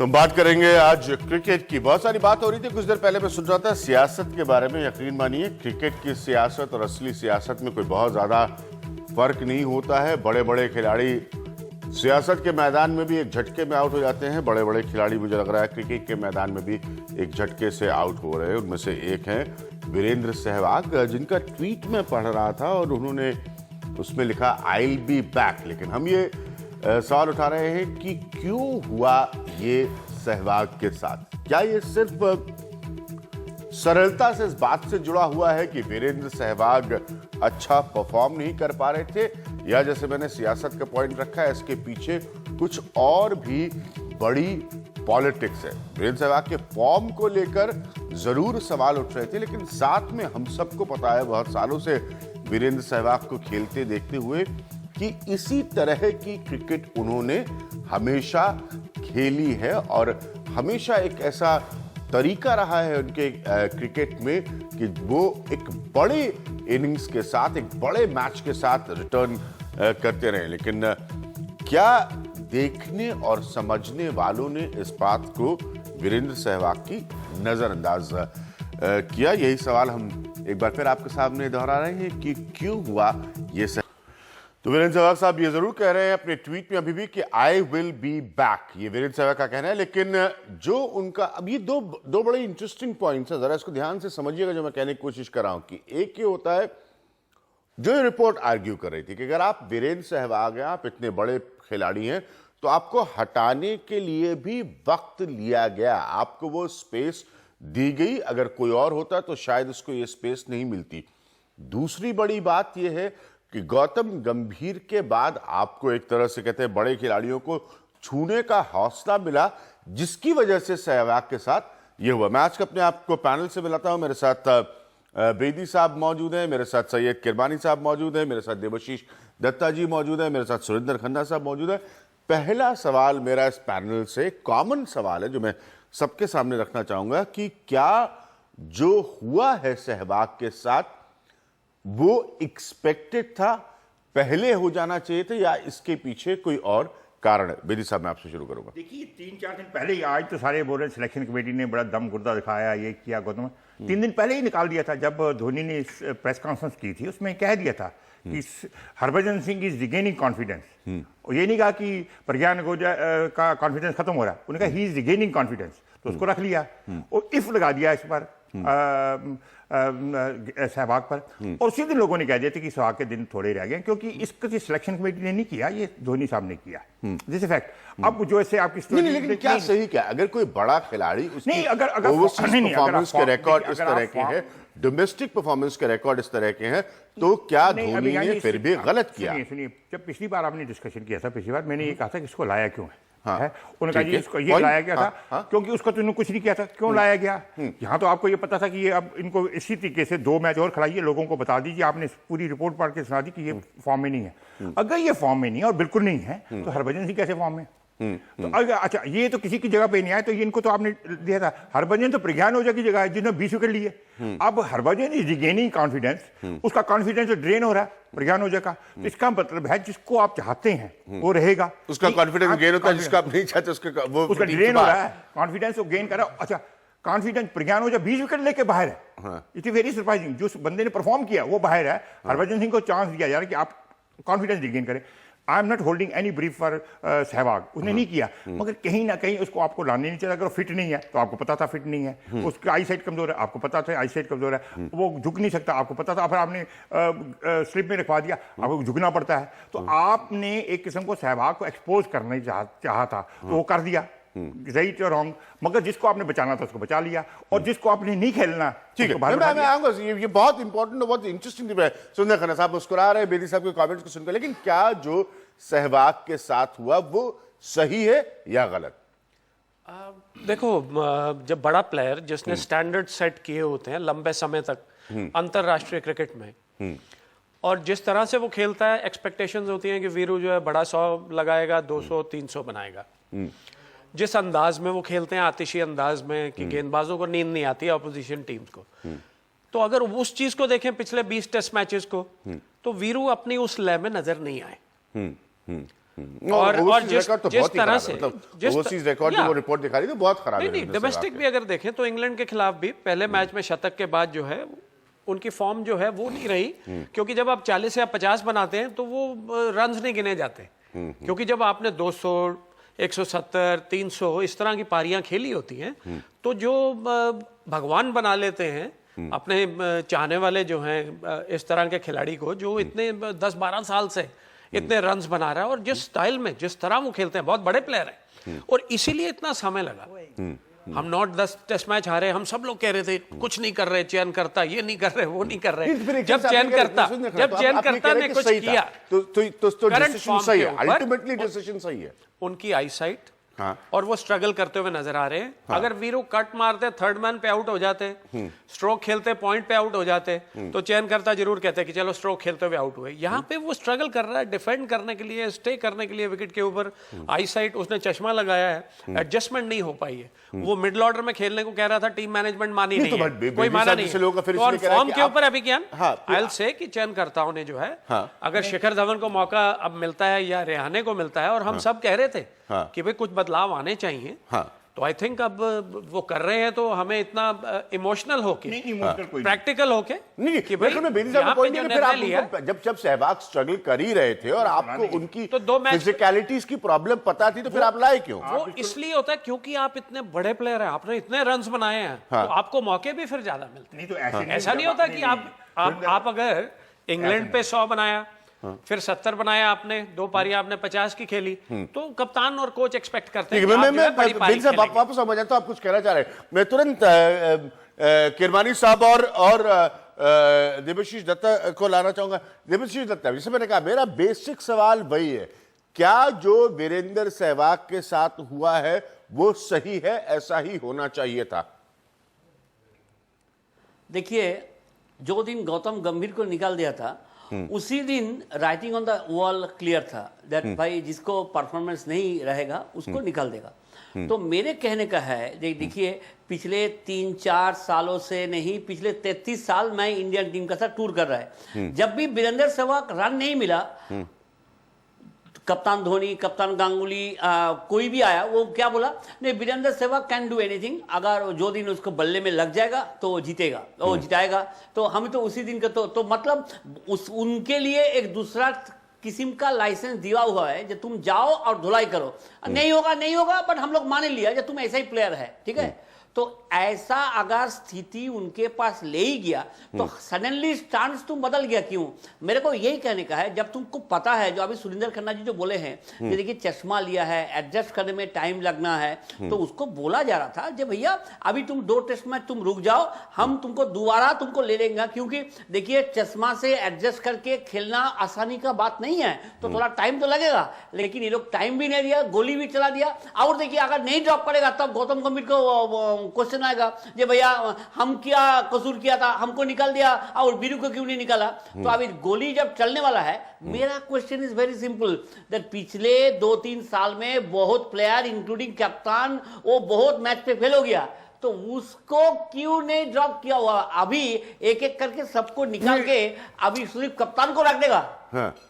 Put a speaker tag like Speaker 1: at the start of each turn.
Speaker 1: तो हम बात करेंगे आज क्रिकेट की। बहुत सारी बात हो रही थी कुछ देर पहले, मैं सुन रहा था सियासत के बारे में। यकीन मानिए क्रिकेट की सियासत और असली सियासत में कोई बहुत ज्यादा फर्क नहीं होता है। बड़े बड़े खिलाड़ी सियासत के मैदान में भी एक झटके में आउट हो जाते हैं, बड़े बड़े खिलाड़ी मुझे लग रहा है क्रिकेट के मैदान में भी एक झटके से आउट हो रहे हैं। उनमें से एक हैं वीरेंद्र सहवाग, जिनका ट्वीट में पढ़ रहा था और उन्होंने उसमें लिखा आई विल बी बैक। लेकिन हम ये सवाल उठा रहे हैं कि क्यों हुआ ये सहवाग के साथ? क्या ये सिर्फ सरलता से इस बात से जुड़ा हुआ है कि वीरेंद्र सहवाग अच्छा परफॉर्म नहीं कर पा रहे थे, या जैसे मैंने सियासत का पॉइंट रखा है इसके पीछे कुछ और भी बड़ी पॉलिटिक्स है? वीरेंद्र सहवाग के फॉर्म को लेकर जरूर सवाल उठ रहे थे, लेकिन साथ में हम सबको पता है बहुत सालों से वीरेंद्र सहवाग को खेलते देखते हुए कि इसी तरह की क्रिकेट उन्होंने हमेशा खेली है और हमेशा एक ऐसा तरीका रहा है उनके क्रिकेट में कि वो एक बड़े इनिंग्स के साथ, एक बड़े मैच के साथ रिटर्न करते रहे। लेकिन क्या देखने और समझने वालों ने इस बात को वीरेंद्र सहवाग की नजरअंदाज किया? यही सवाल हम एक बार फिर आपके सामने दोहरा रहे हैं कि क्यों हुआ ये। तो वीरेंद्र सहवाग साहब ये जरूर कह रहे हैं अपने ट्वीट में अभी भी कि आई विल बी बैक, ये वीरेंद्र सहवाग का कहना है। लेकिन जो उनका अब ये दो बड़े इंटरेस्टिंग पॉइंट्स हैं, जरा इसको ध्यान से समझिएगा जो मैं कहने की कोशिश कर रहा हूं। कि एक ये होता है जो ये रिपोर्ट आर्ग्यू कर रही थी कि अगर आप वीरेंद्र सहवाग हैं, आप इतने बड़े खिलाड़ी हैं, तो आपको हटाने के लिए भी वक्त लिया गया, आपको वो स्पेस दी गई। अगर कोई और होता तो शायद उसको ये स्पेस नहीं मिलती। दूसरी बड़ी बात यह है कि गौतम गंभीर के बाद आपको एक तरह से कहते हैं बड़े खिलाड़ियों को छूने का हौसला मिला, जिसकी वजह से सहवाग के साथ ये हुआ। मैं आज अपने आपको पैनल से मिलाता हूं। मेरे साथ बेदी साहब मौजूद हैं, मेरे साथ सैयद किरमानी साहब मौजूद हैं, मेरे साथ देवाशीष दत्ता जी मौजूद हैं, मेरे साथ सुरेंद्र खन्ना साहब मौजूद हैं। पहला सवाल मेरा इस पैनल से कॉमन सवाल है जो मैं सबके सामने रखना चाहूंगा कि क्या जो हुआ है सहवाग के साथ वो एक्सपेक्टेड था, पहले हो जाना चाहिए था, या इसके पीछे कोई और कारण है? बेदी साहब मैं आपसे शुरू करूंगा।
Speaker 2: देखिए 3-4 दिन पहले ही, आज तो सारे बोल रहे सिलेक्शन कमेटी ने बड़ा दम गुर्दा दिखाया, ये किया गौतम। 3 दिन पहले ही निकाल दिया था जब धोनी ने प्रेस कॉन्फ्रेंस की थी, उसमें कह दिया था कि Harbhajan Singh is regaining confidence. ये नहीं कहा कि प्रज्ञान ओझा का कॉन्फिडेंस खत्म हो रहा है, उन्होंने कहा ही इज रिगेनिंग कॉन्फिडेंस, तो उसको रख लिया और इफ लगा दिया इस पर सहवाग पर। और उसी दिन लोगों ने कह दिया था कि सहवाग के दिन थोड़े रह गए, क्योंकि इसको सिलेक्शन कमेटी ने नहीं किया, ये धोनी साहब ने किया। This fact. अब जो ऐसे आपकी स्टोरी
Speaker 1: नहीं, लेकिन क्या सही क्या, अगर कोई बड़ा खिलाड़ी
Speaker 2: नहीं, अगर
Speaker 1: परफॉर्मेंस के रिकॉर्ड इस तरह के हैं, डोमेस्टिक परफॉर्मेंस के रिकॉर्ड इस तरह के हैं, तो क्या धोनी ने फिर भी गलत किया?
Speaker 2: सुनिए, जब पिछली बार आपने डिस्कशन किया था, पिछली बार मैंने ये कहा था कि इसको लाया क्यों है।
Speaker 1: हाँ,
Speaker 2: उन्होंने कहा जी इसको ये लाया गया था क्योंकि उसका तुमने कुछ नहीं किया था, क्यों लाया गया? यहाँ तो आपको ये पता था कि ये अब इनको इसी तरीके से 2 मैच और खिलाइए, लोगों को बता दीजिए, आपने पूरी रिपोर्ट पढ़ के सुना दी कि ये फॉर्म में नहीं है। अगर ये फॉर्म में नहीं है और बिल्कुल नहीं है तो हरभजन सिंह कैसे फॉर्म में? तो अगर अच्छा ये तो किसी की जगह पे नहीं आया, तो ये इनको तो आपने दिया था। हरभजन तो प्रज्ञान ओझा की जगह है जिन्होंने 20 विकेट लिए। अब हरभजन इज रिगेनिंग कॉन्फिडेंस, उसका कॉन्फिडेंस तो ड्रेन हो रहा है प्रज्ञान ओझा का। तो इसका मतलब है जिसको आप चाहते हैं वो रहेगा,
Speaker 1: उसका कॉन्फिडेंस गेन होता है, जिसका आप नहीं चाहते उसका
Speaker 2: ड्रेन हो रहा है, कॉन्फिडेंस वो गेन कर रहा है। अच्छा कॉन्फिडेंस प्रज्ञान ओझा 20 विकेट लेके बाहर है, इट इज वेरी सरप्राइजिंग। जो बंदे ने परफॉर्म किया वो बाहर है, हरभजन सिंह को चांस दिया जा रहा है कि आप कॉन्फिडेंस रिगेन करें। I am not holding any brief for Sehwag, उसने नहीं किया, मगर कहीं ना कहीं उसको आपको लाने नहीं चाहिए। अगर फिट नहीं है तो आपको पता था फिट नहीं है, उसका आई साइड कमजोर है, आपको पता था आई साइड कमजोर है, वो झुक नहीं सकता, आपको पता था, फिर आपने स्लिप में रखवा दिया, आपको झुकना पड़ता है। तो आपने एक किस्म को सहवाग को एक्सपोज करने चाहा था, तो वो कर दिया, राइट और रॉन्ग। मगर जिसको आपने बचाना था उसको बचा लिया, और जिसको आपने नहीं खेलना,
Speaker 1: ठीक है, मैं आऊंगा। ये बहुत इंपॉर्टेंट, बहुत इंटरेस्टिंग है। सुरेंद्र खन्ना साहब मुस्कुरा रहे हैं बेदी साहब के कमेंट्स को सुनकर, लेकिन क्या जो सहवाग के साथ हुआ वो सही है या गलत?
Speaker 3: देखो, जब बड़ा प्लेयर जिसने स्टैंडर्ड सेट किए होते हैं लंबे समय तक अंतरराष्ट्रीय क्रिकेट में, और जिस तरह से वो खेलता है, एक्सपेक्टेशंस होती हैं कि वीरू जो है बड़ा 100 लगाएगा, 200-300 बनाएगा। जिस अंदाज में वो खेलते हैं, आतिशी अंदाज में, कि गेंदबाजों को नींद नहीं आती है अपोजिशन टीम्स को, तो अगर उस चीज को देखें पिछले 20 टेस्ट मैचेस को, तो वीरू अपनी उस लय में नजर नहीं आए। और
Speaker 1: ओवरसीज
Speaker 3: जिस
Speaker 1: रिकॉर्ड तो
Speaker 3: जिस
Speaker 1: बहुत ही
Speaker 3: तरह
Speaker 1: खराब
Speaker 3: से
Speaker 1: है, मतलब
Speaker 3: जिस
Speaker 1: ओवरसीज रिकॉर्ड जो
Speaker 3: या,
Speaker 1: वो रिपोर्ट दिखा रही थी बहुत खराब है
Speaker 3: नहीं
Speaker 1: वीरेंद्र
Speaker 3: डोमेस्टिक
Speaker 1: सहवाग
Speaker 3: भी अगर देखें तो इंग्लैंड के खिलाफ भी पहले मैच में शतक के बाद जो है उनकी फॉर्म जो है वो नहीं रही, क्योंकि जब आप 40 या 50 बनाते हैं तो वो रन्स नहीं गिने जाते, क्योंकि जब आपने 200 170 300 इस तरह की पारियां खेली होती हैं तो जो भगवान बना लेते हैं अपने चाहने वाले जो हैं इस तरह के खिलाड़ी को, जो इतने 10-12 साल से इतने रन्स बना रहा है और जिस स्टाइल में जिस तरह वो खेलते हैं, बहुत बड़े प्लेयर हैं और इसीलिए इतना समय लगा। हम 9-10 टेस्ट मैच हारे, हम सब लोग कह रहे थे कुछ नहीं कर रहे, चयन करता ये नहीं कर रहे वो नहीं कर रहे, जब चयन करता ने कुछ किया
Speaker 1: तो
Speaker 3: करंट
Speaker 1: डिसीजन
Speaker 3: फॉर्म
Speaker 1: सही
Speaker 3: के
Speaker 1: है,
Speaker 3: ऊपर
Speaker 1: अल्टीमेटली डिसीजन सही है।
Speaker 3: उनकी आईसाइट
Speaker 1: हाँ।
Speaker 3: और वो स्ट्रगल करते हुए नजर आ रहे हैं। अगर वीरू कट मारते, थर्ड मैन पे आउट हो जाते, स्ट्रोक खेलते पॉइंट पे आउट हो जाते, तो चयन करता जरूर कहते कि चलो स्ट्रोक खेलते हुए आउट हुए। यहाँ पे वो स्ट्रगल कर रहा है डिफेंड करने के लिए, स्टे करने के लिए विकेट के ऊपर। आईसाइट, उसने चश्मा लगाया है, एडजस्टमेंट नहीं हो पाई है। वो मिडिल ऑर्डर में खेलने को कह रहा था, टीम मैनेजमेंट मानी नहीं है, कोई माना नहीं है। तो फॉर्म के ऊपर अभी क्या आई से कि चयनकर्ताओं ने जो है, अगर शिखर धवन को मौका अब मिलता है या रेहाने को मिलता है, और हम सब कह रहे थे कि भाई कुछ बदलाव आने चाहिए, तो आई थिंक अब वो कर रहे हैं, तो हमें इतना इमोशनल होके प्रैक्टिकल होके
Speaker 1: नहीं
Speaker 3: कि भाई
Speaker 1: यहाँ पे जो निर्णय लिया, जब सहवाग स्ट्रगल कर ही रहे थे और आपको उनकी
Speaker 3: तो 2 मैच
Speaker 1: फिजिकलिटीज की प्रॉब्लम पता थी, तो फिर आप लाए क्यों?
Speaker 3: वो इसलिए होता है क्योंकि आप इतने बड़े प्लेयर हैं, आपने इतने रन्स बनाए हैं, तो आपको मौके भी फिर ज्यादा मिलते हैं।
Speaker 2: नहीं तो
Speaker 3: ऐसा नहीं होता कि आप अगर इंग्लैंड पे 100 बनाया, फिर 70 बनाया आपने, 2 पारियां आपने 50 की खेली, तो कप्तान और कोच एक्सपेक्ट करते हैं कि आप जो है बड़ी पारी खेलेंगे।
Speaker 1: वापस समझ आया, तो आप कुछ कहना चाह रहे हैं। मैं तुरंत किरमानी साहब और देवाशीष दत्ता को लाना चाहूंगा। देवाशीष दत्ता, जैसे मैंने कहा, मेरा बेसिक सवाल वही है, क्या जो वीरेंद्र सहवाग के साथ हुआ है वो सही है, ऐसा ही होना चाहिए था?
Speaker 4: देखिए, जो दिन गौतम गंभीर को निकाल दिया था, उसी दिन writing on the wall clear था दैट भाई जिसको परफॉर्मेंस नहीं रहेगा उसको निकाल देगा। तो मेरे कहने का है, देखिए पिछले 3-4 सालों से नहीं, पिछले 33 साल मैं इंडियन टीम का साथ टूर कर रहा है। जब भी वीरेंद्र सहवाग रन नहीं मिला, कप्तान धोनी, कप्तान गांगुली, कोई भी आया, वो क्या बोला, नहीं Virender Sehwag can do anything, अगर जो दिन उसको बल्ले में लग जाएगा तो वो जीतेगा, वो जिताएगा। तो हम तो उसी दिन का तो मतलब उनके लिए एक दूसरा किस्म का लाइसेंस दिया हुआ है, जो तुम जाओ और धुलाई करो, नहीं होगा बट हम लोग मान लिया जो तुम ऐसा ही प्लेयर है, ठीक है। तो ऐसा अगर स्थिति उनके पास ले ही गया तो सडनली स्टांस तुम बदल गया क्यों? मेरे को यही कहने का है, जब तुमको पता है, जो अभी सुरेंद्र खन्ना जी जो बोले हैं कि देखिए चश्मा लिया है, एडजस्ट करने में टाइम लगना है, तो उसको बोला जा रहा था जब भैया अभी तुम 2 टेस्ट मैच तुम रुक जाओ, हम तुमको दोबारा तुमको ले लेंगे, क्योंकि देखिए चश्मा से एडजस्ट करके खेलना आसानी का बात नहीं है, तो थोड़ा टाइम तो लगेगा। लेकिन ये लोग टाइम भी नहीं दिया, गोली भी चला दिया। और देखिए अगर नहीं ड्रॉप करेगा तब गौतम गंभीर को क्वेश्चन आएगा जे भैया हम क्या कसूर किया था, हमको निकाल दिया और वीरू को क्यों नहीं निकाला। तो अभी गोली जब चलने वाला है, मेरा question is very simple that पिछले 2-3 साल में बहुत प्लेयर इंक्लूडिंग कप्तान वो बहुत मैच पे फेल हो गया, तो उसको क्यों नहीं ड्रॉप किया हुआ? अभी एक एक करके सबको निकाल के अभी सिर्फ कप्तान को रख देगा।